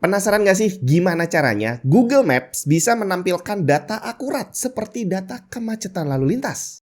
Penasaran nggak sih gimana caranya Google Maps bisa menampilkan data akurat seperti data kemacetan lalu lintas?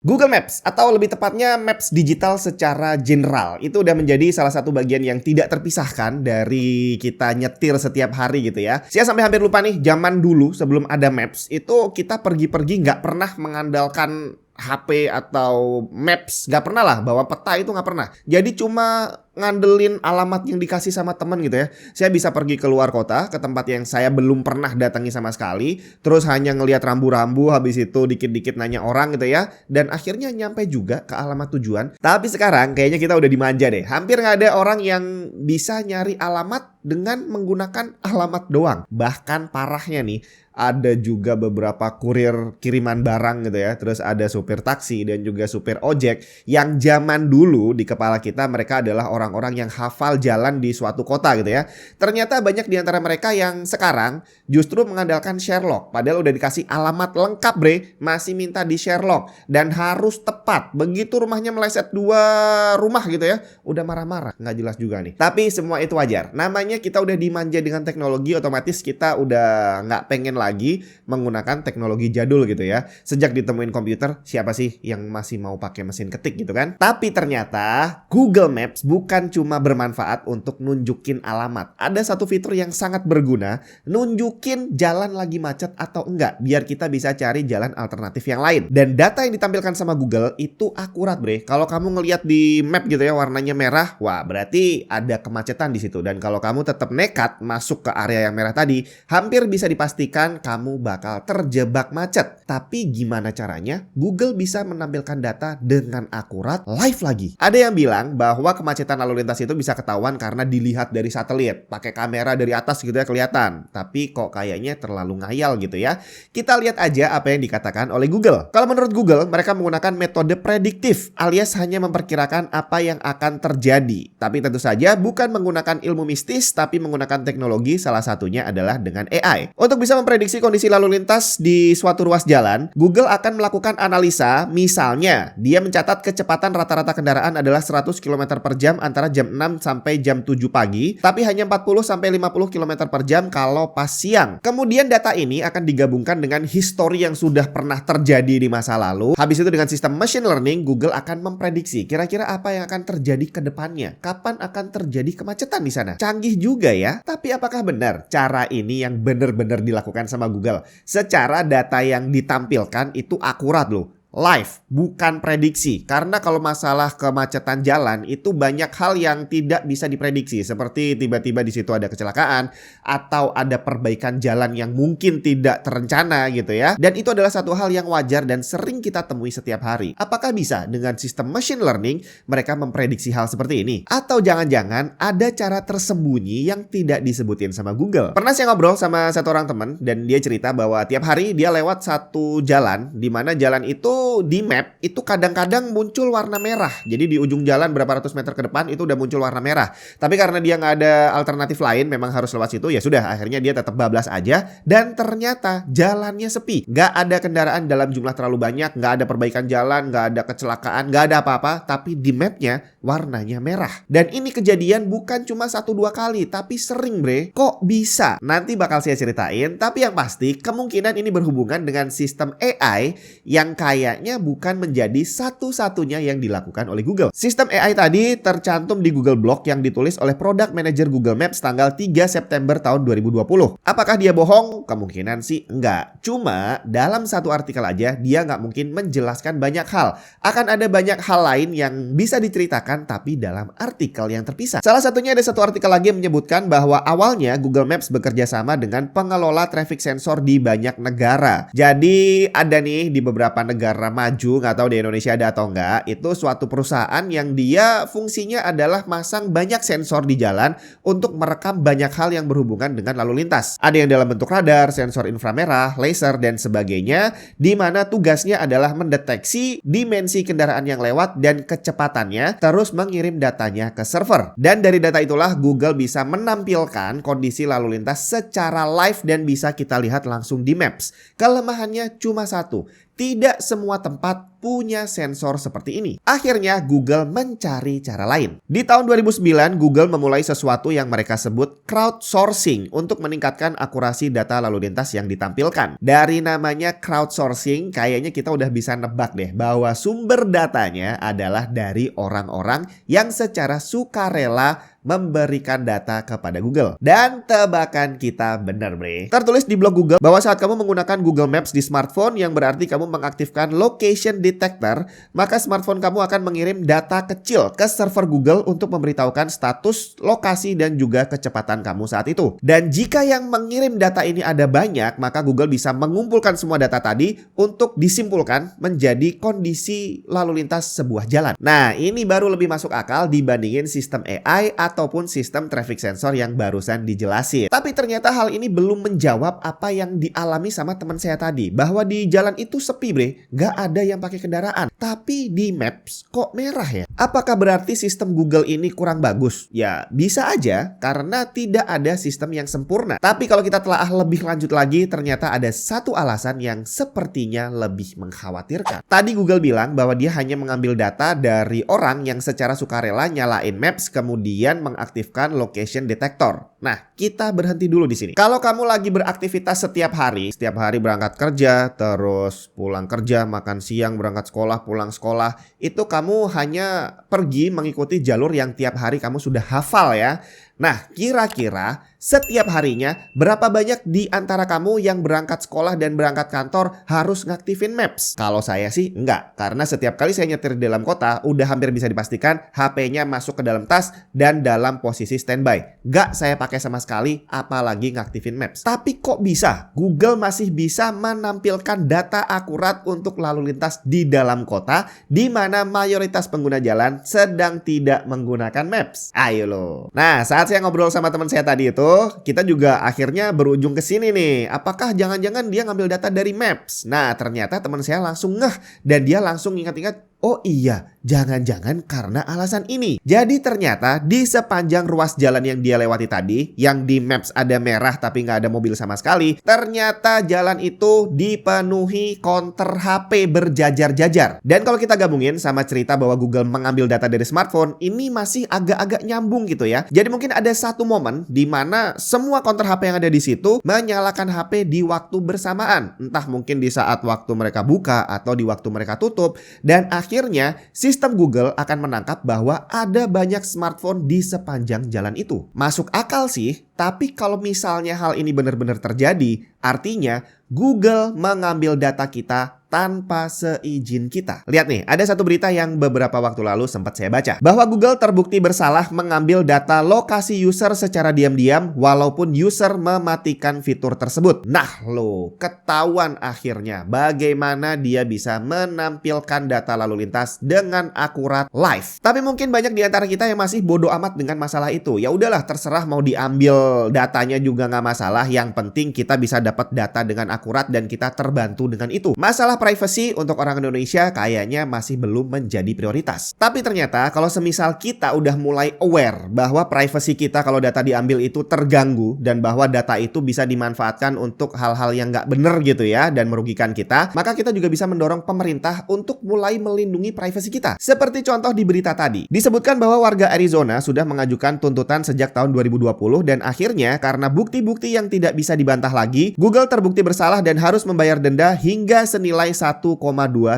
Google Maps atau lebih tepatnya Maps digital secara general itu udah menjadi salah satu bagian yang tidak terpisahkan dari kita nyetir setiap hari gitu ya. Saya sampai hampir lupa nih, zaman dulu sebelum ada Maps itu kita pergi-pergi nggak pernah mengandalkan HP atau Maps, nggak pernah lah, bawa peta itu nggak pernah. Jadi cuma ngandelin alamat yang dikasih sama temen gitu ya. Saya bisa pergi ke luar kota, ke tempat yang saya belum pernah datangi sama sekali, terus hanya ngelihat rambu-rambu, habis itu dikit-dikit nanya orang gitu ya, dan akhirnya nyampe juga ke alamat tujuan. Tapi sekarang kayaknya kita udah dimanja deh. Hampir nggak ada orang yang bisa nyari alamat dengan menggunakan alamat doang. Bahkan parahnya nih, ada juga beberapa kurir kiriman barang gitu ya. Terus ada supir taksi dan juga supir ojek yang zaman dulu di kepala kita mereka adalah orang-orang yang hafal jalan di suatu kota gitu ya. Ternyata banyak di antara mereka yang sekarang justru mengandalkan Sherlock. Padahal udah dikasih alamat lengkap bre, masih minta di Sherlock. Dan harus tepat. Begitu rumahnya meleset 2 rumah gitu ya, udah marah-marah. Nggak jelas juga nih. Tapi semua itu wajar. Namanya kita udah dimanja dengan teknologi, otomatis kita udah nggak pengen lagi menggunakan teknologi jadul gitu ya. Sejak ditemuin komputer, siapa sih yang masih mau pakai mesin ketik gitu kan? Tapi ternyata Google Maps bukan cuma bermanfaat untuk nunjukin alamat. Ada satu fitur yang sangat berguna, nunjukin jalan lagi macet atau enggak, biar kita bisa cari jalan alternatif yang lain. Dan data yang ditampilkan sama Google itu akurat bre. Kalau kamu ngelihat di map gitu ya, warnanya merah, wah berarti ada kemacetan di situ. Dan kalau kamu tetap nekat masuk ke area yang merah tadi, hampir bisa dipastikan kamu bakal terjebak macet. Tapi gimana caranya Google bisa menampilkan data dengan akurat live lagi? Ada yang bilang bahwa kemacetan lalu lintas itu bisa ketahuan karena dilihat dari satelit, pakai kamera dari atas gitu ya kelihatan. Tapi kok kayaknya terlalu ngayal gitu ya. Kita lihat aja apa yang dikatakan oleh Google. Kalau menurut Google, mereka menggunakan metode prediktif alias hanya memperkirakan apa yang akan terjadi. Tapi tentu saja bukan menggunakan ilmu mistis, tapi menggunakan teknologi, salah satunya adalah dengan AI. Untuk bisa memprediksi kondisi lalu lintas di suatu ruas jalan, Google akan melakukan analisa. Misalnya, dia mencatat kecepatan rata-rata kendaraan adalah 100 km per jam antara jam 6 sampai jam 7 pagi, tapi hanya 40 sampai 50 km per jam kalau pas siang. Kemudian data ini akan digabungkan dengan histori yang sudah pernah terjadi di masa lalu. Habis itu dengan sistem machine learning, Google akan memprediksi kira-kira apa yang akan terjadi ke depannya. Kapan akan terjadi kemacetan di sana? Canggih juga ya. Tapi apakah benar cara ini yang benar-benar dilakukan sama Google? Secara data yang ditampilkan itu akurat loh. Live, bukan prediksi. Karena kalau masalah kemacetan jalan itu banyak hal yang tidak bisa diprediksi. Seperti tiba-tiba di situ ada kecelakaan atau ada perbaikan jalan yang mungkin tidak terencana gitu ya. Dan itu adalah satu hal yang wajar dan sering kita temui setiap hari. Apakah bisa dengan sistem machine learning mereka memprediksi hal seperti ini? Atau jangan-jangan ada cara tersembunyi yang tidak disebutin sama Google? Pernah saya ngobrol sama satu orang teman dan dia cerita bahwa tiap hari dia lewat satu jalan di mana jalan itu di map itu kadang-kadang muncul warna merah. Jadi di ujung jalan berapa ratus meter ke depan itu udah muncul warna merah. Tapi karena dia nggak ada alternatif lain, memang harus lewat situ, ya sudah akhirnya dia tetap bablas aja. Dan ternyata jalannya sepi, nggak ada kendaraan dalam jumlah terlalu banyak, nggak ada perbaikan jalan, nggak ada kecelakaan, nggak ada apa-apa. Tapi di mapnya warnanya merah. Dan ini kejadian bukan cuma 1-2 kali, tapi sering bre. Kok bisa? Nanti bakal saya ceritain. Tapi yang pasti kemungkinan ini berhubungan dengan sistem AI yang kayaknya bukan menjadi satu-satunya yang dilakukan oleh Google. Sistem AI tadi tercantum di Google Blog yang ditulis oleh Product Manager Google Maps tanggal 3 September tahun 2020. Apakah dia bohong? Kemungkinan sih enggak. Cuma dalam satu artikel aja dia nggak mungkin menjelaskan banyak hal. Akan ada banyak hal lain yang bisa diceritakan tapi dalam artikel yang terpisah. Salah satunya ada satu artikel lagi yang menyebutkan bahwa awalnya Google Maps bekerja sama dengan pengelola traffic sensor di banyak negara. Jadi ada nih di beberapa negara maju, nggak tahu di Indonesia ada atau enggak, itu suatu perusahaan yang dia fungsinya adalah masang banyak sensor di jalan untuk merekam banyak hal yang berhubungan dengan lalu lintas. Ada yang dalam bentuk radar, sensor inframerah, laser, dan sebagainya, di mana tugasnya adalah mendeteksi dimensi kendaraan yang lewat dan kecepatannya, terus mengirim datanya ke server. Dan dari data itulah Google bisa menampilkan kondisi lalu lintas secara live dan bisa kita lihat langsung di Maps. Kelemahannya cuma satu, Tidak semua tempat punya sensor seperti ini. Akhirnya Google mencari cara lain. Di tahun 2009, Google memulai sesuatu yang mereka sebut crowdsourcing untuk meningkatkan akurasi data lalu lintas yang ditampilkan. Dari namanya crowdsourcing, kayaknya kita udah bisa nebak deh bahwa sumber datanya adalah dari orang-orang yang secara sukarela memberikan data kepada Google. Dan tebakan kita benar, bre. Tertulis di blog Google bahwa saat kamu menggunakan Google Maps di smartphone, yang berarti kamu mengaktifkan location detector, maka smartphone kamu akan mengirim data kecil ke server Google untuk memberitahukan status, lokasi, dan juga kecepatan kamu saat itu. Dan jika yang mengirim data ini ada banyak, maka Google bisa mengumpulkan semua data tadi untuk disimpulkan menjadi kondisi lalu lintas sebuah jalan. Nah, ini baru lebih masuk akal dibandingin sistem AI ataupun sistem traffic sensor yang barusan dijelasin. Tapi ternyata hal ini belum menjawab apa yang dialami sama teman saya tadi, bahwa di jalan itu sepi, bre, gak ada yang pakai kendaraan. Tapi di Maps kok merah ya? Apakah berarti sistem Google ini kurang bagus? Ya bisa aja, karena tidak ada sistem yang sempurna. Tapi kalau kita telaah lebih lanjut lagi, ternyata ada satu alasan yang sepertinya lebih mengkhawatirkan. Tadi Google bilang bahwa dia hanya mengambil data dari orang yang secara sukarela nyalain Maps kemudian mengaktifkan location detector. Nah, kita berhenti dulu di sini. Kalau kamu lagi beraktivitas setiap hari berangkat kerja, terus pulang kerja, makan siang, berangkat sekolah, pulang sekolah, itu kamu hanya pergi mengikuti jalur yang tiap hari kamu sudah hafal ya. Nah, kira-kira setiap harinya berapa banyak di antara kamu yang berangkat sekolah dan berangkat kantor harus ngaktifin Maps? Kalau saya sih enggak, karena setiap kali saya nyetir di dalam kota, udah hampir bisa dipastikan HP-nya masuk ke dalam tas dan dalam posisi standby. Enggak saya pakai sama sekali, apalagi ngaktifin Maps. Tapi kok bisa? Google masih bisa menampilkan data akurat untuk lalu lintas di dalam kota, di mana mayoritas pengguna jalan sedang tidak menggunakan Maps. Ayo loh. Nah, saat saya ngobrol sama teman saya tadi itu, kita juga akhirnya berujung ke sini nih. Apakah jangan-jangan dia ngambil data dari Maps? Nah, ternyata teman saya langsung ngeh dan dia langsung ingat-ingat, oh iya, jangan-jangan karena alasan ini. Jadi ternyata di sepanjang ruas jalan yang dia lewati tadi, yang di Maps ada merah tapi nggak ada mobil sama sekali, ternyata jalan itu dipenuhi konter HP berjajar-jajar. Dan kalau kita gabungin sama cerita bahwa Google mengambil data dari smartphone, ini masih agak-agak nyambung gitu ya. Jadi mungkin ada satu momen di mana semua konter HP yang ada di situ menyalakan HP di waktu bersamaan. Entah mungkin di saat waktu mereka buka atau di waktu mereka tutup. Dan akhirnya sistem Google akan menangkap bahwa ada banyak smartphone di sepanjang jalan itu. Masuk akal sih, tapi kalau misalnya hal ini benar-benar terjadi, artinya Google mengambil data kita tanpa seizin kita. Lihat nih, ada satu berita yang beberapa waktu lalu sempat saya baca, bahwa Google terbukti bersalah mengambil data lokasi user secara diam-diam walaupun user mematikan fitur tersebut. Nah lo, ketahuan akhirnya bagaimana dia bisa menampilkan data lalu lintas dengan akurat live. Tapi mungkin banyak di antara kita yang masih bodoh amat dengan masalah itu. Ya udahlah, terserah mau diambil datanya juga nggak masalah. Yang penting kita bisa dapat data dengan akurat dan kita terbantu dengan itu. Masalah privacy untuk orang Indonesia kayaknya masih belum menjadi prioritas. Tapi ternyata kalau semisal kita udah mulai aware bahwa privacy kita kalau data diambil itu terganggu dan bahwa data itu bisa dimanfaatkan untuk hal-hal yang nggak bener gitu ya dan merugikan kita, maka kita juga bisa mendorong pemerintah untuk mulai melindungi privacy kita. Seperti contoh di berita tadi, disebutkan bahwa warga Arizona sudah mengajukan tuntutan sejak tahun 2020 dan akhirnya karena bukti-bukti yang tidak bisa dibantah lagi, Google terbukti bersalah dan harus membayar denda hingga senilai 1,2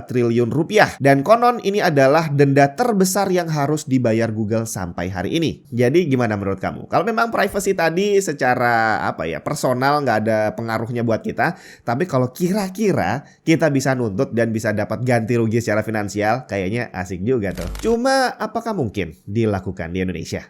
triliun rupiah. Dan konon ini adalah denda terbesar yang harus dibayar Google sampai hari ini. Jadi gimana menurut kamu? Kalau memang privacy tadi secara personal nggak ada pengaruhnya buat kita, tapi kalau kira-kira kita bisa nuntut dan bisa dapat ganti rugi secara finansial, kayaknya asik juga tuh. Cuma apakah mungkin dilakukan di Indonesia?